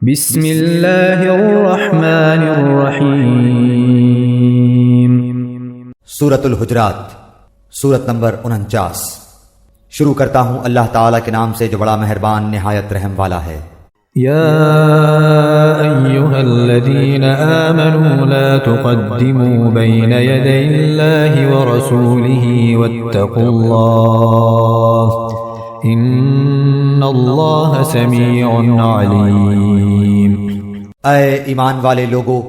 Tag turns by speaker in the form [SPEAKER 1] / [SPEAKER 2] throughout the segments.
[SPEAKER 1] بسم اللہ الرحمن الرحیم۔
[SPEAKER 2] سورۃ الحجرات، سورت نمبر 49۔ شروع کرتا ہوں اللہ تعالیٰ کے نام سے جو بڑا مہربان نہایت رحم والا ہے۔
[SPEAKER 1] یا ایہا الذین آمنوا لا تقدموا بین یدی اللہ ورسولہ واتقوا اللہ ان اللہ سمیع علیم۔
[SPEAKER 2] اے ایمان والے لوگو،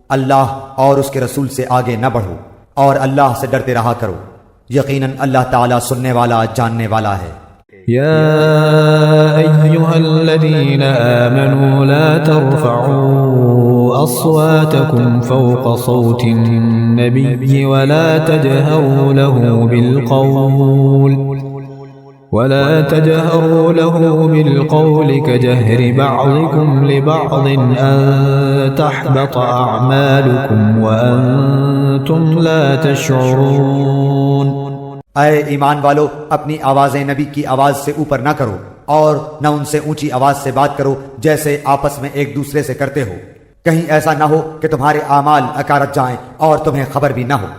[SPEAKER 2] اللہ اور اس کے رسول سے آگے نہ بڑھو اور اللہ سے ڈرتے رہا کرو، یقیناً اللہ تعالیٰ سننے والا جاننے والا ہے۔
[SPEAKER 1] یا ایہا الذین آمنوا لا ترفعوا اصواتکم فوق صوت النبی ولا تجہروا له بالقول كجهر بعضكم لبعض أن تحبط أعمالكم وأنتم لا تشعرون۔
[SPEAKER 2] اے ایمان والو، اپنی آوازیں نبی کی آواز سے اوپر نہ کرو اور نہ ان سے اونچی آواز سے بات کرو جیسے آپس میں ایک دوسرے سے کرتے ہو، کہیں ایسا نہ ہو کہ تمہارے اعمال اکارت جائیں اور تمہیں خبر بھی نہ ہو۔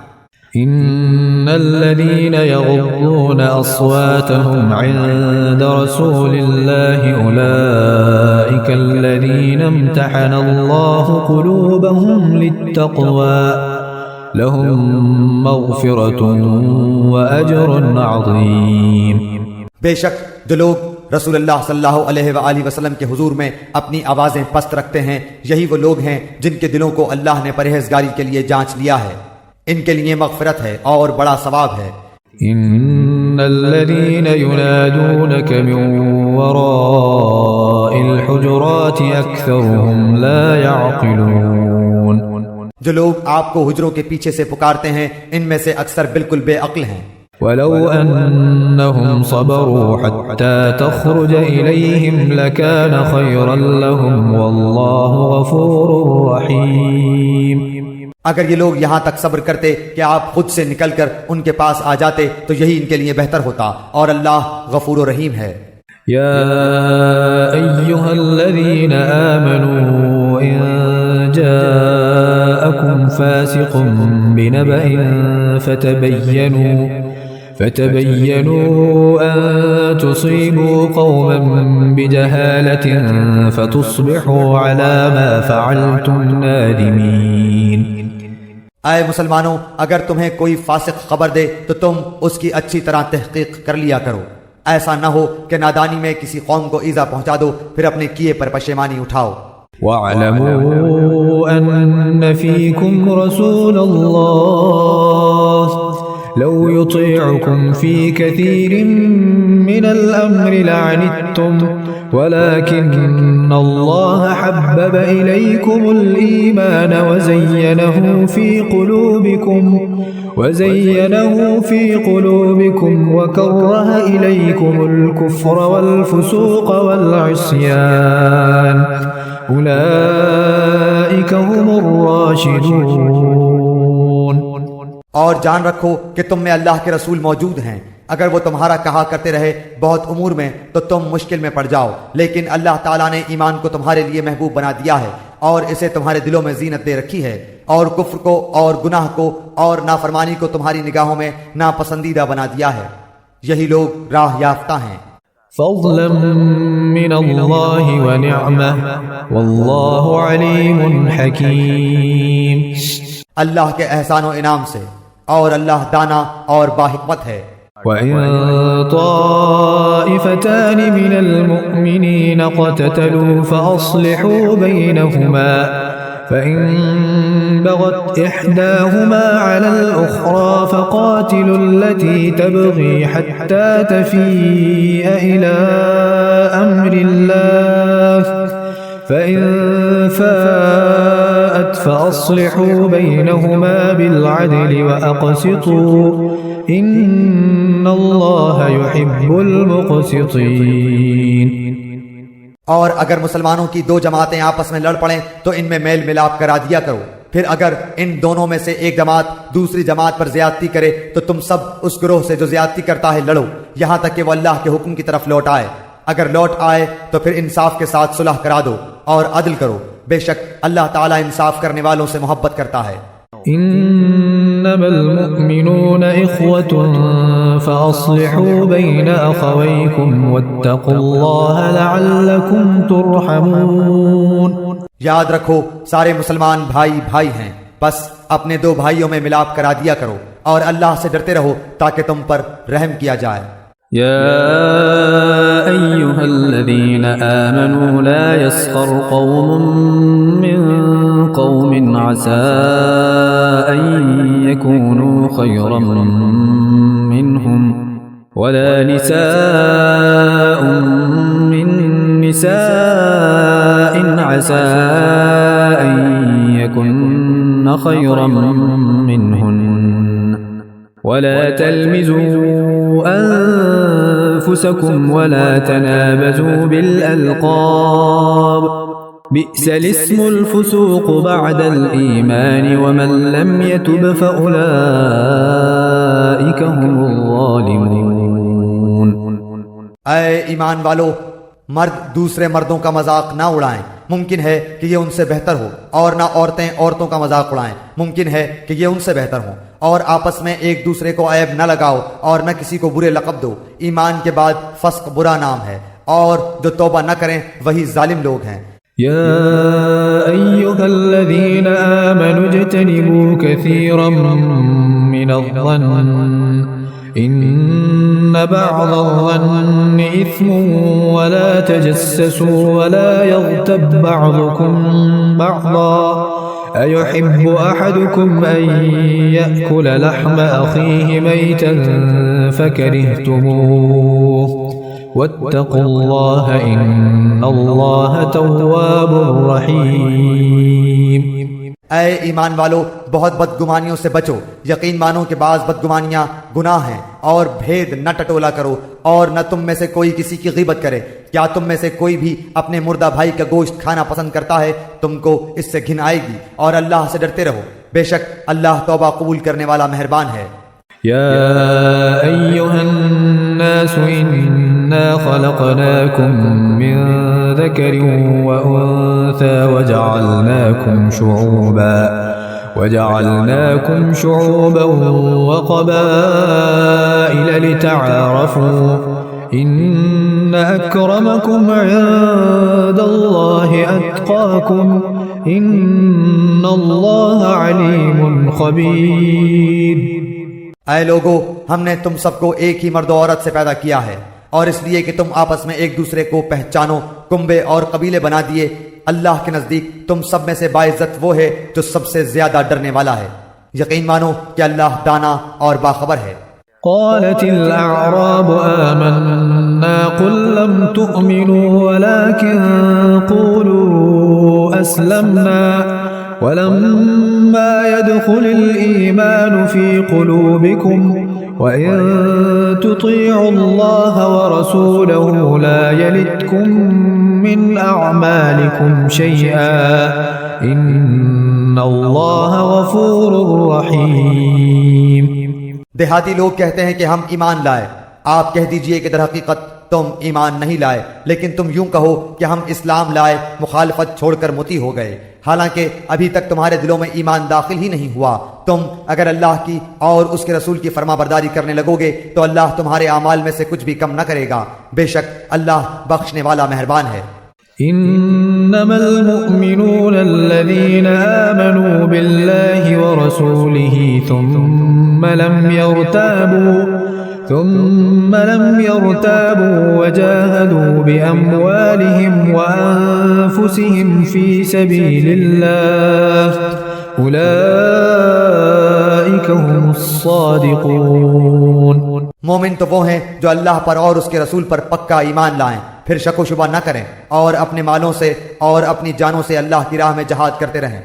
[SPEAKER 1] ان الذين يغضون اصواتهم عند رسول الله اولئك الذين امتحن الله قلوبهم للتقوى لهم مغفرة واجر عظيم۔
[SPEAKER 2] بے شک جو لوگ رسول اللہ صلی اللہ علیہ وآلہ وسلم کے حضور میں اپنی آوازیں پست رکھتے ہیں، یہی وہ لوگ ہیں جن کے دلوں کو اللہ نے پرہیزگاری کے لیے جانچ لیا ہے، ان کے لیے مغفرت ہے اور بڑا ثواب ہے۔
[SPEAKER 1] ان الذين ينادونك من وراء الحجرات اكثرهم لا يعقلون۔
[SPEAKER 2] جو لوگ آپ کو حجروں کے پیچھے سے پکارتے ہیں ان میں سے اکثر بالکل بے عقل ہیں۔
[SPEAKER 1] ولو انهم صبروا حتى تخرج اليهم لكان خيرا لهم والله غفور رحيم۔
[SPEAKER 2] اگر یہ لوگ یہاں تک صبر کرتے کہ آپ خود سے نکل کر ان کے پاس آ جاتے تو یہی ان کے لیے بہتر ہوتا، اور اللہ غفور و رحیم ہے۔
[SPEAKER 1] یا ایہا الذین آمنوا ان جاءکم فاسق بنبأ فتبینوا ان تصیبوا قوما بجہالة فتصبحوا على ما فعلتم نادمین۔
[SPEAKER 2] اے مسلمانوں، اگر تمہیں کوئی فاسق خبر دے تو تم اس کی اچھی طرح تحقیق کر لیا کرو، ایسا نہ ہو کہ نادانی میں کسی قوم کو ایذا پہنچا دو پھر اپنے کیے پر پشیمانی اٹھاؤ۔
[SPEAKER 1] وَاعْلَمُوا أَنَّ فِيكُمْ رَسُولَ اللَّهِ لَوْ يُطِيعُكُمْ فِي كَثِيرٍ مِّنَ الْأَمْرِ لَعَنِتُّمْ وَلَكِنَّ اللَّهَ حَبَّبَ إِلَيْكُمُ الْإِيمَانَ وَزَيَّنَهُ فِي قُلُوبِكُمْ وَكَرَّهَ إِلَيْكُمُ الْكُفْرَ وَالْفُسُوقَ وَالْعِصْيَانَ أُولَئِكَ هُمُ الرَّاشِدُونَ۔
[SPEAKER 2] اور جان رکھو کہ تم میں اللہ کے رسول موجود ہیں، اگر وہ تمہارا کہا کرتے رہے بہت امور میں تو تم مشکل میں پڑ جاؤ، لیکن اللہ تعالیٰ نے ایمان کو تمہارے لیے محبوب بنا دیا ہے اور اسے تمہارے دلوں میں زینت دے رکھی ہے، اور کفر کو اور گناہ کو اور نافرمانی کو تمہاری نگاہوں میں ناپسندیدہ بنا دیا ہے، یہی لوگ راہ یافتہ ہیں۔
[SPEAKER 1] فضلا من اللہ ونعمہ واللہ علیم حکیم۔
[SPEAKER 2] اللہ کے احسان و انعام سے، اور اللہ دانا اور باحکمت ہے۔
[SPEAKER 1] وَإِن طَائِفَتَانِ مِنَ الْمُؤْمِنِينَ اقْتَتَلُوا فَأَصْلِحُوا بَيْنَهُمَا فَإِن بَغَتْ إِحْدَاهُمَا عَلَى الْأُخْرَى فَقَاتِلُوا الَّتِي تَبْغِي حَتَّى تَفِيءَ إِلَى أَمْرِ اللَّهِ فَإِن فَاءَتْ فَأَصْلِحُوا بَيْنَهُمَا بِالْعَدْلِ وَأَقْسِطُوا ان اللہ يحب المقسطین۔
[SPEAKER 2] اور اگر مسلمانوں کی دو جماعتیں آپس میں لڑ پڑیں تو ان میں میل ملاپ کرا دیا کرو، پھر اگر ان دونوں میں سے ایک جماعت دوسری جماعت پر زیادتی کرے تو تم سب اس گروہ سے جو زیادتی کرتا ہے لڑو، یہاں تک کہ وہ اللہ کے حکم کی طرف لوٹ آئے، اگر لوٹ آئے تو پھر انصاف کے ساتھ صلح کرا دو اور عدل کرو، بے شک اللہ تعالیٰ انصاف کرنے والوں سے محبت کرتا ہے۔
[SPEAKER 1] إنما المؤمنون إخوة فأصلحوا بين أخويكم واتقوا الله لعلكم ترحمون۔
[SPEAKER 2] یاد رکھو سارے مسلمان بھائی بھائی ہیں، بس اپنے دو بھائیوں میں ملاپ کرا دیا کرو اور اللہ سے ڈرتے رہو تاکہ تم پر رحم کیا جائے۔
[SPEAKER 3] يا أيها الذين آمنوا لا يسخر قوم من قوم عسى أن يكونوا خيرا منهم ولا نساء من نساء عسى أن يكن خيرا منهن ولا تلمزوا أنفسكم ولا تنابزوا بالألقاب بئس الاسم الفسوق بعد الإيمان ومن لم يتب فأولئك هم الظالمون۔
[SPEAKER 2] اے ایمان والو، مرد دوسرے مردوں کا مذاق نہ اڑائیں، ممکن ہے کہ یہ ان سے بہتر ہو، اور نہ عورتیں عورتوں کا مذاق اڑائیں، ممکن ہے کہ یہ ان سے بہتر ہوں، اور آپس میں ایک دوسرے کو عیب نہ لگاؤ اور نہ کسی کو برے لقب دو۔ ایمان کے بعد فسق برا نام ہے، اور جو توبہ نہ کریں وہی ظالم لوگ ہیں۔
[SPEAKER 1] يا أيها الذين آمنوا اجتنبوا كثيرا من الظن إن بعض الظن إثم ولا تجسسوا ولا يغتب بعضكم بعضا أيحب أحدكم أن يأكل لحم أخيه ميتا فكرهتموه واتقوا الله إن الله تواب رحيم۔
[SPEAKER 2] اے ایمان والو، بہت بدگمانیوں سے بچو، یقین مانو کہ بعض بدگمانیاں گناہ ہیں، اور بھید نہ ٹٹولا کرو، اور نہ تم میں سے کوئی کسی کی غیبت کرے۔ کیا تم میں سے کوئی بھی اپنے مردہ بھائی کا گوشت کھانا پسند کرتا ہے؟ تم کو اس سے گھن آئے گی، اور اللہ سے ڈرتے رہو، بے شک اللہ توبہ قبول کرنے والا مہربان ہے۔
[SPEAKER 1] يا أيها الناس إنا خلقناكم من ذكر وأنثى وجعلناكم شعوبا وقبائل لتعارفوا إن أكرمكم عند الله أتقاكم إن الله عليم خبير۔
[SPEAKER 2] اے لوگو، ہم نے تم سب کو ایک ہی مرد و عورت سے پیدا کیا ہے، اور اس لیے کہ تم آپس میں ایک دوسرے کو پہچانو، کنبے اور قبیلے بنا دیے۔ اللہ کے نزدیک تم سب میں سے باعزت وہ ہے جو سب سے زیادہ ڈرنے والا ہے۔ یقین مانو کہ اللہ دانا اور باخبر ہے۔
[SPEAKER 1] قالت الأعراب آمنا قل لم تؤمنوا ولكن قولوا أسلمنا ولما يدخل الإيمان في قلوبكم وإن تطيعوا الله ورسوله لا يلتكم من أعمالكم شيئا إن الله غفور رحيم۔
[SPEAKER 2] دیہاتی لوگ کہتے ہیں کہ ہم ایمان لائے۔ آپ کہہ دیجئے کہ در حقیقت تم ایمان نہیں لائے، لیکن تم یوں کہو کہ ہم اسلام لائے، مخالفت چھوڑ کر مطیع ہو گئے، حالانکہ ابھی تک تمہارے دلوں میں ایمان داخل ہی نہیں ہوا۔ تم اگر اللہ کی اور اس کے رسول کی فرما برداری کرنے لگو گے تو اللہ تمہارے اعمال میں سے کچھ بھی کم نہ کرے گا، بے شک اللہ بخشنے والا مہربان ہے۔
[SPEAKER 1] إنما المؤمنون الذين آمنوا بالله ورسوله ثم لم يرتابوا وجاهدوا بأموالهم وأنفسهم في سبيل الله أولئك هم الصادقون۔
[SPEAKER 2] مومن تو وہ ہیں جو اللہ پر اور اس کے رسول پر پکا ایمان لائیں، پھر شک و شبہ نہ کریں، اور اپنے مالوں سے اور اپنی جانوں سے اللہ کی راہ میں جہاد کرتے رہیں،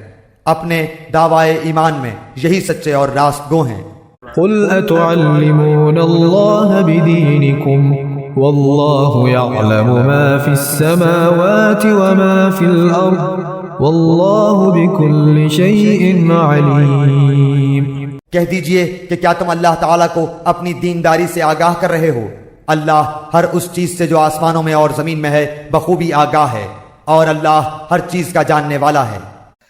[SPEAKER 2] اپنے دعوائے ایمان میں یہی سچے اور راست گو ہیں۔
[SPEAKER 1] قل أتعلمون الله بدينكم والله يعلم ما في السماوات وما في الأرض والله بكل شيء عليم۔
[SPEAKER 2] کہہ دیجئے کہ کیا تم اللہ تعالیٰ کو اپنی دینداری سے آگاہ کر رہے ہو؟ اللہ ہر اس چیز سے جو آسمانوں میں اور زمین میں ہے بخوبی آگاہ ہے، اور اللہ ہر چیز کا جاننے والا ہے۔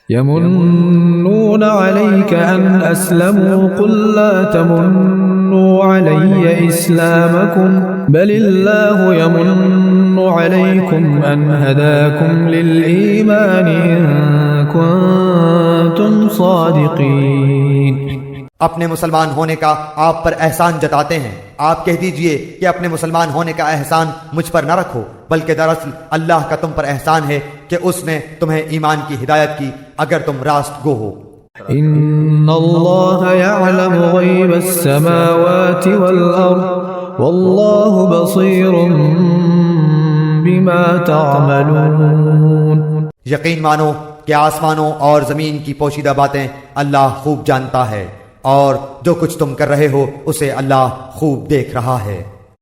[SPEAKER 1] يمنون عليك أن أسلموا قل لا تمنوا علي إسلامكم بل الله يمن عليكم أن هداكم للإيمان إن كنتم صادقين۔
[SPEAKER 2] اپنے مسلمان ہونے کا آپ پر احسان جتاتے ہیں، آپ کہہ دیجئے کہ اپنے مسلمان ہونے کا احسان مجھ پر نہ رکھو، بلکہ دراصل اللہ کا تم پر احسان ہے کہ اس نے تمہیں ایمان کی ہدایت کی اگر تم راست گو ہو۔
[SPEAKER 1] إن الله يعلم غيب السماوات والأرض والله بصير بما تعملون۔
[SPEAKER 2] یقین مانو کہ آسمانوں اور زمین کی پوشیدہ باتیں اللہ خوب جانتا ہے، اور جو کچھ تم کر رہے ہو اسے اللہ خوب دیکھ رہا ہے۔